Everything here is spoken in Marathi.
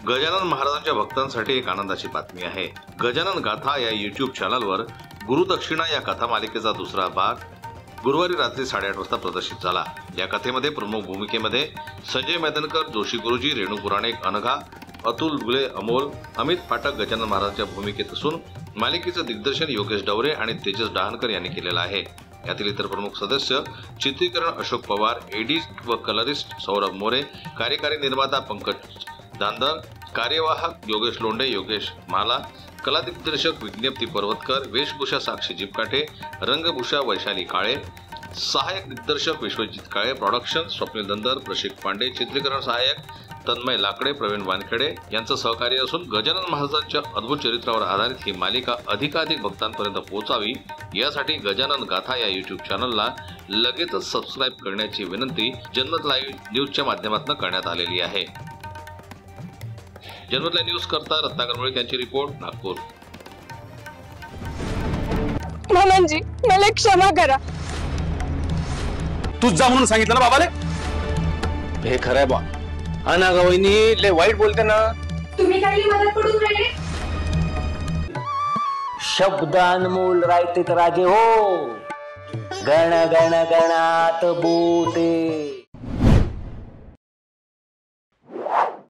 गजानन महाराजांच्या भक्तांसाठी एक आनंदाची बातमी आहे। गजानन गाथा या YouTube चॅनलवर गुरुदक्षिणा या कथा मालिकेचा दुसरा भाग गुरुवारी रात्री 8:30 वाजता प्रदर्शित झाला। या कथेमध्ये प्रमुख भूमिकेमध्ये संजय मैदनकर, जोशी गुरुजी, रेणू पुराणिक, अनघा, अतुल गुले, अमोल, अमित पाठक गजानन महाराजांच्या भूमिकेत असून मालिकेचे दिग्दर्शन योगेश डवरे आणि तेजस डहाणकर यांनी केलेलं आहे। यातील इतर प्रमुख सदस्य चित्रीकरण अशोक पवार, एडिट व कलरिस्ट सौरभ मोरे, कार्यकारी निर्माता पंकज दांदर, कार्यवाहक योगेश लोंढे, योगेश माला, कला दिग्दर्शक विज्ञप्ती पर्वतकर, वेशभूषा साक्षी जिपकाठे, रंगभूषा वैशाली काळे, सहायक दिग्दर्शक विश्वजित काळे, प्रोडक्शन स्वप्नील दंदर, प्रशिक पांडे, चित्रीकरण सहायक तन्मय लाकडे, प्रवीण वानखेडे यांचं सहकार्य असून गजानन महाराजांच्या अद्भुत चरित्रावर आधारित ही मालिका अधिकाधिक भक्तांपर्यंत पोहोचावी यासाठी गजानन गाथा या YouTube चॅनलला लगेचच सबस्क्राइब करण्याची विनंती जनमत लाईव्ह न्यूजच्या माध्यमातून करण्यात आलेली आहे। जनमत लाईव्ह न्यूज करता रत्नाकर मुळे यांची रिपोर्ट, नागपूर। मामांजी, मला क्षमा करा। तूच जा म्हणून सांगितलं ना बाबाले? हे खरंय बा। अनागा वहिनी लय वाईट बोलते ना। तुम्ही काही मदत पडून राहिले। शब्द अनमोल रायते राजे हो। गण गण गणात बोते।